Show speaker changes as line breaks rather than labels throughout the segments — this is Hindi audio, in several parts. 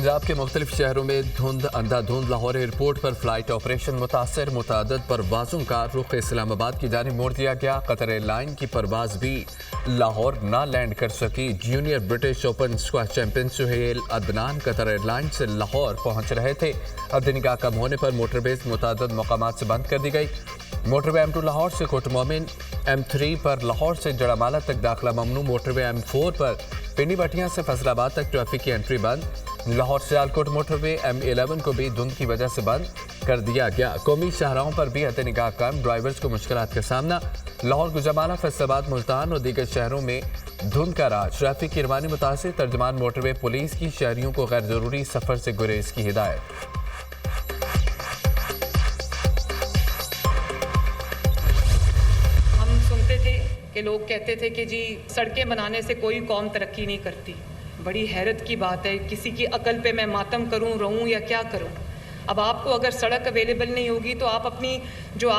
पंजाब के मुख्तलिफ शहरों में धुंध अंधाधुंध। लाहौर एयरपोर्ट पर फ्लाइट ऑपरेशन मुतासर, मुतादद परवाज़ों का रुख इस्लामाबाद की जानिब मोड़ दिया गया। कतर एयरलाइन की परवाज़ भी लाहौर ना लैंड कर सकी। Junior British Open squash champion Suhail Adnan Qatar airline से लाहौर पहुंच रहे थे। अब्दनिगाह कम होने पर मोटरवेज मुतादद मकामात से बंद कर दी गई। मोटरवे M2 लाहौर से कोट मोमिन, M3 पर लाहौर से जड़ामाला तक दाखिला ममनू। मोटरवे M4 पर पिंडी बटियां से फैसलाबाद तक ट्रैफिक की एंट्री बंद। लाहौर सियालकोट मोटरवे M11 को भी धुंध की वजह से बंद कर दिया गया। कौमी शाहराहों पर भी हद निगाह कम, ड्राइवर्स को मुश्किलात का सामना। लाहौर, गुजरामाला, फैसलाबाद, मुल्तान और दीगर शहरों में धुंध का राज। ट्रैफिक की रवानी मुतासिर। तर्जमान मोटरवे पुलिस की शहरियों को गैर जरूरी सफर से गुरेज की हिदायत।
कि लोग कहते थे कि जी सड़कें बनाने से कोई कौम तरक्की नहीं करती। बड़ी हैरत की बात है, किसी की अकल पे मैं मातम करूं, रहूं या क्या करूं। अब आपको अगर सड़क अवेलेबल नहीं होगी तो आप अपनी जो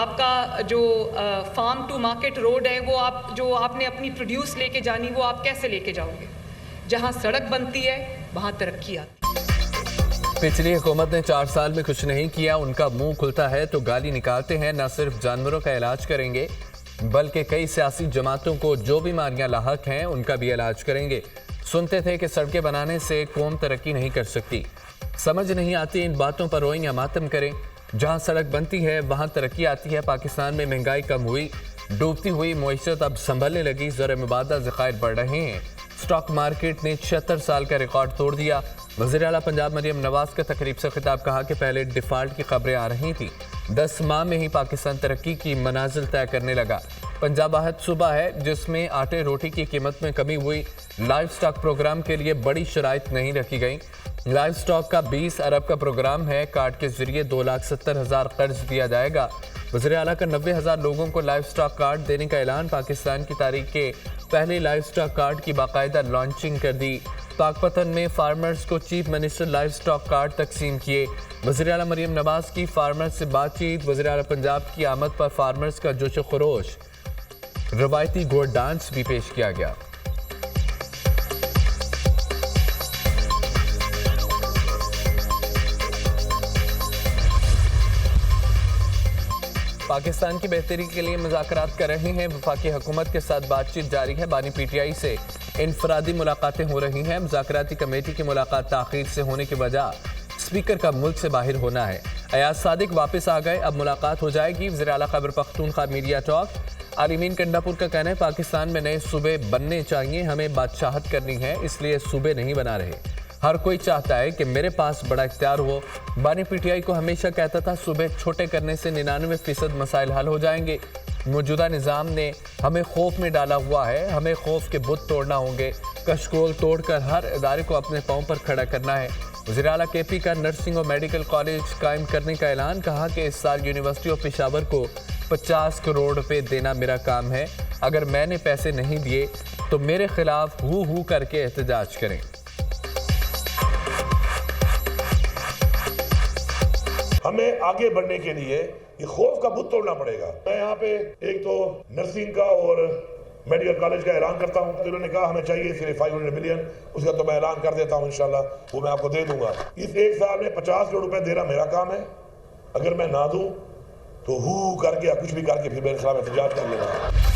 फार्म टू मार्केट रोड है वो आपने अपनी प्रोड्यूस लेके जानी, वो आप कैसे लेके जाओगे। जहां सड़क बनती है वहां तरक्की आती।
पिछली हुकूमत ने 4 साल में कुछ नहीं किया। उनका मुंह खुलता है तो गाली निकालते हैं। न सिर्फ जानवरों का इलाज करेंगे बल्कि कई सियासी जमातों को जो बीमारियां लाहक हैं उनका भी इलाज करेंगे। सुनते थे कि सड़कें बनाने से कौम तरक्की नहीं कर सकती। समझ नहीं आती इन बातों पर रोएं या मातम करें। जहां सड़क बनती है वहां तरक्की आती है। पाकिस्तान में महंगाई कम हुई, डूबती हुई मईशत अब संभलने लगी। ज़र मुबादला ज़खायर बढ़ रहे हैं। स्टॉक मार्केट ने 76 साल का रिकॉर्ड तोड़ दिया। वज़ीर आला पंजाब मरियम नवाज का तकरीब से खिताब, कहा कि पहले डिफ़ाल्ट की खबरें आ रही थी, 10 माह में ही पाकिस्तान तरक्की की मनाजिल तय करने लगा। पंजाब वाहिद सूबा है जिसमें आटे रोटी की कीमत में कमी हुई। लाइव स्टॉक प्रोग्राम के लिए बड़ी शराइत नहीं रखी गई। लाइव स्टॉक का 20 अरब का प्रोग्राम है। कार्ड के जरिए 2,70,000 कर्ज दिया जाएगा। वज़ीर आला का 90,000 लोगों को लाइव स्टॉक कार्ड देने का ऐलान। पाकिस्तान की तारीख के पहले लाइव स्टॉक कार्ड की बाकायदा लॉन्चिंग कर दी। पाकपतन में फार्मर्स को chief minister live stock card तकसीम किए। वज़ीर आला मरियम नवाज की फार्मर्स से बातचीत। वज़ीर आला पंजाब की आमद पर फार्मर्स का जोश खरोश। रवायती घोड़ डांस भी पेश किया गया। पाकिस्तान की बेहतरी के लिए मुज़ाकरात कर रहे हैं। वफाकी हुकूमत के साथ बातचीत जारी है। बानी PTI से इनफरादी मुलाकातें हो रही हैं। मुज़ाकराती कमेटी की मुलाकात ताख़ीर से होने की वजह स्पीकर का मुल्क से बाहर होना है। अयाज सादिक वापस आ गए, अब मुलाकात हो जाएगी। वज़ीर आला खैबर पख्तूनख्वा मीडिया टॉक। आलिमीन कंडापुर का कहना है पाकिस्तान में नए सूबे बनने चाहिए, हमें बादशाहत करनी है इसलिए सूबे नहीं बना रहे। हर कोई चाहता है कि मेरे पास बड़ा इख्तियार हो। बानी PTI को हमेशा कहता था सूबे छोटे करने से 99% मसाइल हल हो जाएंगे। मौजूदा निज़ाम ने हमें खौफ में डाला हुआ है, हमें खौफ के बुत तोड़ना होंगे। कशकोल तोड़कर हर इदारे को अपने पाँव पर खड़ा करना है। वज़ीर आला KP का नर्सिंग और मेडिकल कॉलेज कायम करने का ऐलान। कहा कि इस साल यूनिवर्सिटी ऑफ पेशावर को 50 करोड़ रुपए देना मेरा काम है। अगर मैंने पैसे नहीं दिए तो मेरे खिलाफ हू करके एहतजाज करें।
हमें आगे बढ़ने के लिए ये खौफ का बुत तोड़ना पड़ेगा। मैं यहाँ पे एक तो नर्सिंग का और मेडिकल कॉलेज का ऐलान करता हूँ। उन्होंने कहा हमें चाहिए सिर्फ 500 मिलियन, उसका तो मैं ऐलान कर देता हूँ, इंशाल्लाह वो मैं आपको दे दूंगा। इस एक साल में 50 करोड़ रुपए देना मेरा काम है। अगर मैं ना दूं तो हू करके या कुछ भी करके फिर मेरे खिलाफ एहतजाज कर लेना।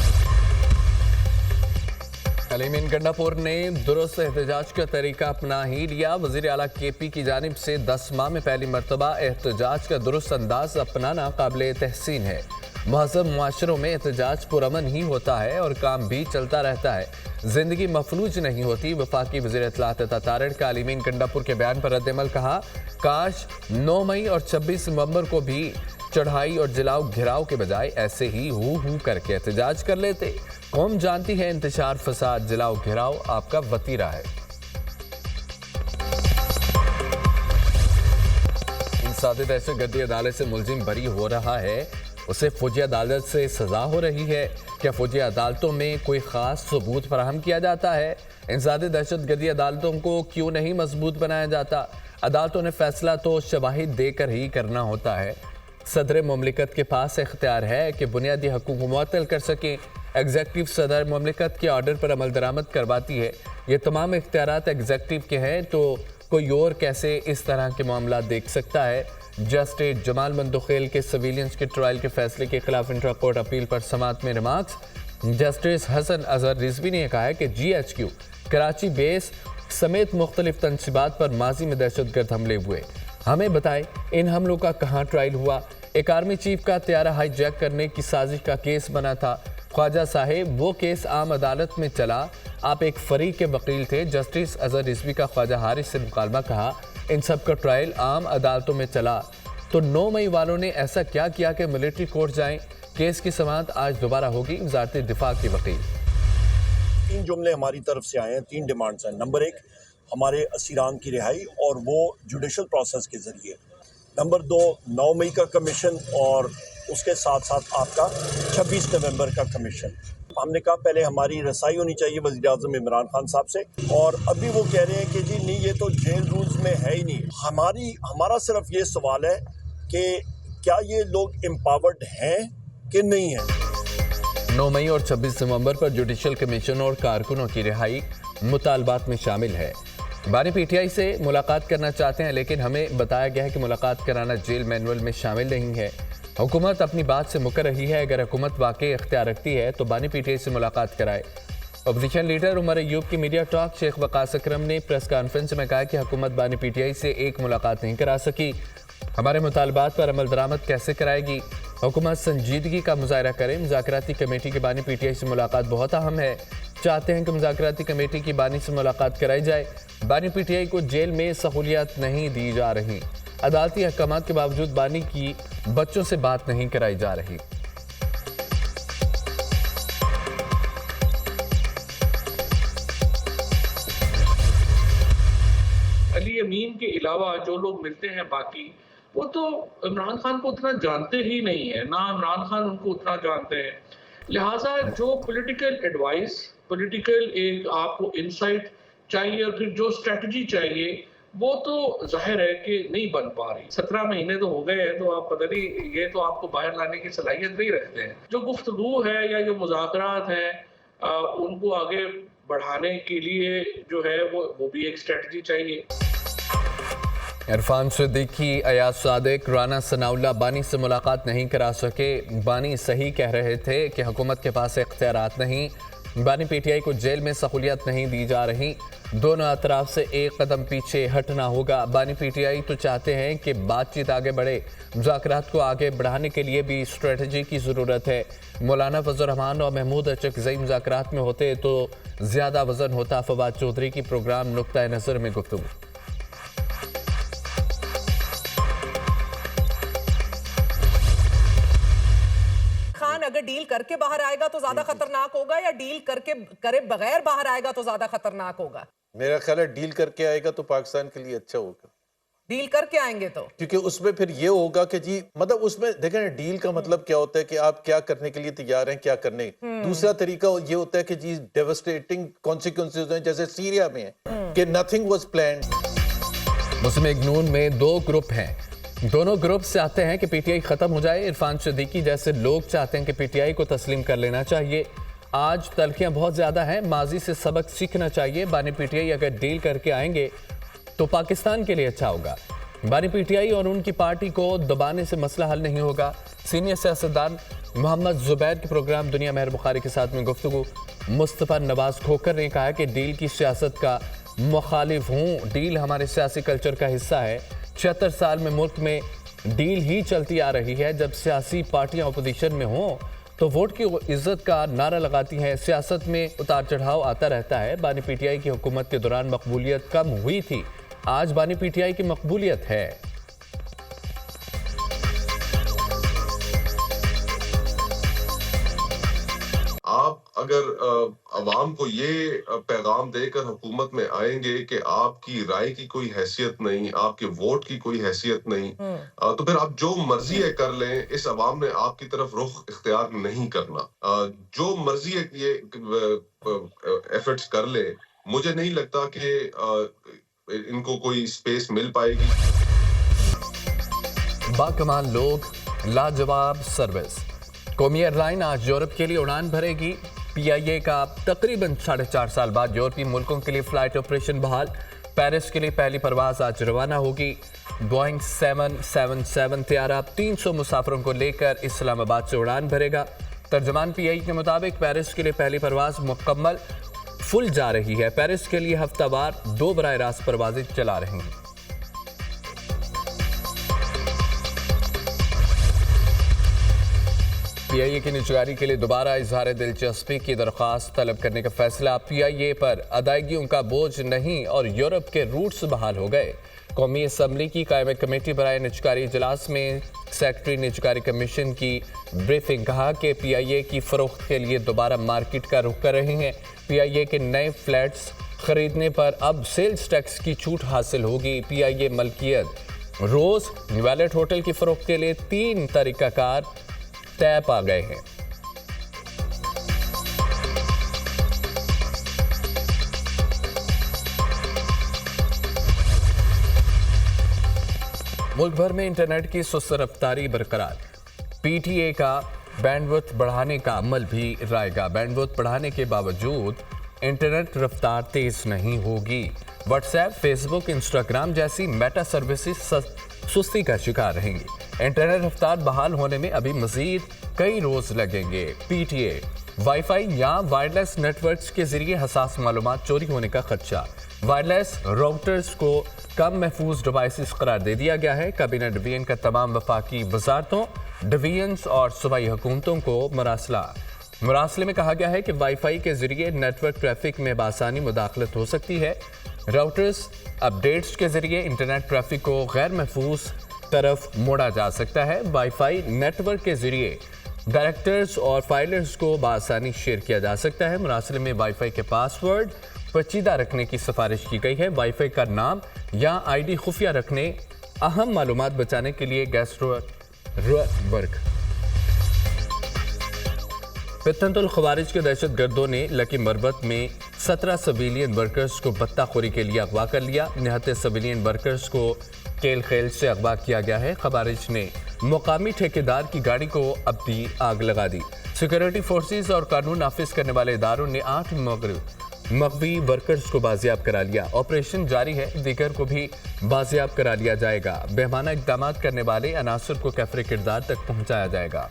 आलिमीन कंडापुर ने दुरुस्त एहतजाज का तरीका अपना ही लिया। वज़ीर आला KP की जानिब से 10 माह में पहली मरतबा एहतजाज का दुरुस्त अंदाज अपनाना काबिल तहसीन है। महज़ब मुआशरों में एहतजाज पुरअमन ही होता है और काम भी चलता रहता है, जिंदगी मफलूज नहीं होती। वफाकी वज़ीर इत्तलात तारड़ का आलिमीन कंडापुर के बयान पर रद्दअमल, कहा काश 9 मई और 26 नवंबर को भी चढ़ाई और जलाओ घिराव के बजाय ऐसे ही हू करके एहतजाज कर लेते। कौम जानती है इंतशार, फसाद, जलाओ घिराव आपका वतीरा है। इंसादी दहशतगर्दी अदालत से मुलजिम बरी हो रहा है, उसे फौजी अदालत से सजा हो रही है। क्या फौजी अदालतों में कोई खास सबूत फराहम किया जाता है? इंसादी दहशतगर्दी अदालतों को क्यों नहीं मजबूत बनाया जाता? अदालतों ने फैसला तो शवाहिद देकर ही करना होता है। सदर मुमलिकत के पास इख्तियार है कि बुनियादी हकूक मुअत्तल कर सकें। एग्जेक्टिव सदर मुमलिकत के ऑर्डर पर अमल दरामद करवाती है। ये तमाम इख्तियारात एग्जेक्टिव के हैं तो कोई और कैसे इस तरह के मामला देख सकता है? जस्टिस जमाल मंदोखेल के सिविलियंस के ट्रायल के फैसले के खिलाफ इंट्रा कोर्ट अपील पर समाअत में रिमार्क्स। जस्टिस हसन अजहर रिजवी ने कहा है कि GHQ कराची बेस समेत मुख्तलिफ तनसीबात पर माजी में दहशतगर्द हमले हुए। हमें बताएं इन हमलों का कहाँ ट्रायल हुआ? एक आर्मी चीफ का त्यारा हाईजैक करने की साजिश का केस बना था। ख्वाजा साहेब वो केस आम अदालत में चला, आप एक फरीक के वकील थे। जस्टिस अजहर रिजवी का ख्वाजा हारिस से मुकालमा कहा इन सब का ट्रायल आम अदालतों में चला, तो 9 मई वालों ने ऐसा क्या किया कि मिलिट्री कोर्ट जाएं? केस की समाअत आज दोबारा होगी। वजारत दिफा के वकील
3 जुमले हमारी तरफ से आए हैं, 3 डिमांड्स हैं। नंबर 1 हमारे असीरान की रिहाई और वो जुडिशल प्रोसेस के ज़रिए। नंबर 2 9 मई का कमीशन और उसके साथ साथ आपका 26 नवंबर का कमीशन। हमने कहा पहले हमारी रसाई होनी चाहिए वज़ीर-ए-आज़म इमरान खान साहब से, और अभी वो कह रहे हैं कि जी नहीं ये तो जेल रूल्स में है ही नहीं। हमारा सिर्फ ये सवाल है कि क्या ये लोग एम्पावर्ड हैं कि नहीं हैं।
9 मई और 26 नवंबर पर जुडिशल कमीशन और कारकुनों की रिहाई मुतालबात में शामिल है। बानी PTI से मुलाकात करना चाहते हैं, लेकिन हमें बताया गया है कि मुलाकात कराना जेल मैनुअल में शामिल नहीं है। हुकूमत अपनी बात से मुकर रही है। अगर हुकूमत वाकई इख्तियार रखती है तो बानी PTI से मुलाकात कराए। अपोजिशन लीडर उमर अयूब की मीडिया टॉक शेख वकास अकरम ने प्रेस कॉन्फ्रेंस में कहा कि हुकूमत बानी PTI से एक मुलाकात नहीं करा सकी। हमारे मुतालबात पर अमल दरामद कैसे कराएगी? हुकूमत संजीदगी का मुजाहरा करे। मुज़ाकराती कमेटी की बानी PTI से मुलाकात बहुत अहम है। चाहते हैं कि मुज़ाकराती कमेटी की बानी से मुलाकात कराई जाए। बानी PTI को जेल में सहूलियत नहीं दी जा रही। अदालती अहकामात के बावजूद बानी की बच्चों से बात नहीं कराई जा रही।
अली अमीन के अलावा जो लोग मिलते हैं बाकी, वो तो इमरान खान को उतना जानते ही नहीं है, ना इमरान खान उनको उतना जानते हैं। लिहाजा जो पॉलिटिकल एडवाइस, पॉलिटिकल एक आपको इंसाइट चाहिए और फिर जो स्ट्रेटजी चाहिए, वो तो जाहिर है कि नहीं बन पा रही। 17 महीने तो हो गए हैं, तो आप पता नहीं, ये तो आपको बाहर लाने की सलाहियत नहीं रखते हैं। जो गुफ्तगू है या जो मुज़ाकरात हैं उनको आगे बढ़ाने के लिए जो है वो भी एक स्ट्रेटजी चाहिए।
इरफान सिद्दीकी, अयाज सादिक, राना सनाउल्लाह बानी से मुलाकात नहीं करा सके। बानी सही कह रहे थे कि हुकूमत के पास इख्तियारात नहीं। बानी PTI को जेल में सहूलियत नहीं दी जा रही। दोनों अतराफ से एक कदम पीछे हटना होगा। बानी PTI तो चाहते हैं कि बातचीत आगे बढ़े। मुज़ाकरात को आगे बढ़ाने के लिए भी स्ट्रेटजी की ज़रूरत है। मौलाना फजल रहमान और महमूद अचकज़ई मुज़ाकरात में होते तो ज़्यादा वजन होता। फवाद चौधरी की प्रोग्राम नुक्ता नज़र में गुफ्तगू।
अगर डील करके बाहर आएगा तो ज्यादा खतरनाक होगा, या डील करके करे बगैर बाहर आएगा तो ज्यादा खतरनाक होगा?
मेरा ख्याल है डील करके आएगा तो पाकिस्तान के लिए अच्छा होगा।
डील करके आएंगे तो, क्योंकि
उसमें फिर ये होगा कि जी मतलब उसमें देखें ना, डील का मतलब क्या होता है कि आप क्या करने के लिए तैयार हैं, क्या करने। दूसरा तरीका ये होता है कि जी डेवास्टेटिंग कॉन्सिक्वेंसेस हैं, जैसे सीरिया में है कि nothing was planned.
Muslim League Noon में 2 ग्रुप हैं। दोनों ग्रुप चाहते हैं कि PTI खत्म हो जाए। इरफान सिद्दीकी जैसे लोग चाहते हैं कि PTI को तस्लीम कर लेना चाहिए। आज तलखियां बहुत ज्यादा हैं, माजी से सबक सीखना चाहिए। बानी PTI अगर डील करके आएंगे तो पाकिस्तान के लिए अच्छा होगा। बानी PTI और उनकी पार्टी को दबाने से मसला हल नहीं होगा। सीनियर सियासतदान मोहम्मद जुबैर के प्रोग्राम दुनिया मेहर बुखारी के साथ में गुफ्तगू। मुस्तफ़ा नवाज खोखर ने कहा कि डील की सियासत का मुखालिफ हूँ। डील हमारे सियासी कल्चर का हिस्सा है। 76 साल में मुल्क में डील ही चलती आ रही है। जब सियासी पार्टियां अपोजिशन में हों तो वोट की इज्जत का नारा लगाती हैं। सियासत में उतार चढ़ाव आता रहता है। बानी PTI की हुकूमत के दौरान मकबूलियत कम हुई थी, आज बानी PTI की मकबूलियत है।
आप अगर अवाम को ये पैगाम देकर हुकूमत में आएंगे कि आपकी राय की कोई हैसियत नहीं, आपके वोट की कोई हैसियत नहीं, तो फिर आप जो मर्जी है कर लें। इस अवाम ने आपकी तरफ रुख इख्तियार नहीं करना। जो मर्जी है ये एफर्ट्स कर ले, मुझे नहीं लगता कि इनको कोई स्पेस मिल पाएगी।
बाकमाल लोग, लाजवाब सर्विस। कौमी एयरलाइन आज यूरोप के लिए उड़ान भरेगी। PIA का तकरीबन 4.5 साल बाद यूरोपीय मुल्कों के लिए फ्लाइट ऑपरेशन बहाल। पेरिस के लिए पहली परवाज आज रवाना होगी। बोइंग 777 तैयारा 300 मुसाफिरों को लेकर इस्लामाबाद से उड़ान भरेगा। तर्जमान पीआई के मुताबिक पेरिस के लिए पहली परवाज मुकम्मल फुल जा रही है। पेरिस के लिए हफ्तावार 2 बराह रास्त परवाजें चला रहे हैं। पीआईए की निजगारी के लिए दोबारा इजहार दिलचस्पी की दरख्वास्त तलब करने का फैसला। पीआईए पर अदायगियों का बोझ नहीं और यूरोप के रूट्स बहाल हो गए। कौमी असम्बली की कायम कमेटी बराए निजकारी इजलास में सेक्रेटरी निजकारी कमीशन की ब्रीफिंग। कहा कि पीआईए की फरोख्त के लिए दोबारा मार्केट का रुख कर रहे हैं। पीआईए के नए फ्लैट्स खरीदने पर अब सेल्स टैक्स की छूट हासिल होगी। पीआईए मलकियत रोज वैलेट होटल की फरोख्त के लिए 3 तरीकाकार तय पा गए हैं। मुल्क भर में इंटरनेट की सुस्त रफ्तारी बरकरार। पीटीए का बैंडविड्थ बढ़ाने का अमल भी रायगा। बैंडविड्थ बढ़ाने के बावजूद इंटरनेट रफ्तार तेज नहीं होगी। व्हाट्सएप, फेसबुक, इंस्टाग्राम जैसी मेटा सर्विसेज सुस्ती का शिकार रहेंगी। इंटरनेट रफ्तार बहाल होने में अभी मजीद कई रोज लगेंगे। पीटीए वाईफाई या वायरलेस नेटवर्क्स के जरिए हसास मालूमात चोरी होने का खदशा। वायरलेस राउटर्स को कम महफूज डिवाइसेस करार दे दिया गया है। काबीना डिवीजन का तमाम वफाकी वजारतों, डिवीजन्स और सूबाई हुकूमतों को मुरासले में कहा गया है कि वाईफाई के जरिए नेटवर्क ट्रैफिक में बासानी मुदाखलत हो सकती है। राउटर्स अपडेट्स के जरिए इंटरनेट ट्रैफिक को गैर महफूज तरफ मोड़ा जा सकता है। वाईफाई नेटवर्क के जरिए डायरेक्टर्स और फाइलर्स को बासानी शेयर किया जा सकता है। मुरासले में वाईफाई के पासवर्ड पेचीदा रखने की सिफारिश की गई है। वाईफाई का नाम या आईडी खुफिया रखने, अहम मालूमात बचाने के लिए वर्क। फितनतुल खवारिज के दहशत गर्दों ने लकी मरबत में 17 सिविलियन वर्कर्स को बत्ताखोरी के लिए अगवा कर लिया। 69 सिविलियन वर्कर्स को केल खेल से अगवा किया गया है। खवारिज ने मुकामी ठेकेदार की गाड़ी को अपनी आग लगा दी। सिक्योरिटी फोर्सेस और कानून नाफिज करने वाले इदारों ने 8 मगवी वर्कर्स को बाजियाब करा लिया। ऑपरेशन जारी है, दीगर को भी बाजियाब करा लिया जाएगा। बेमाना इकदाम करने वाले अनासर को कैफरे किरदार तक पहुंचाया जाएगा।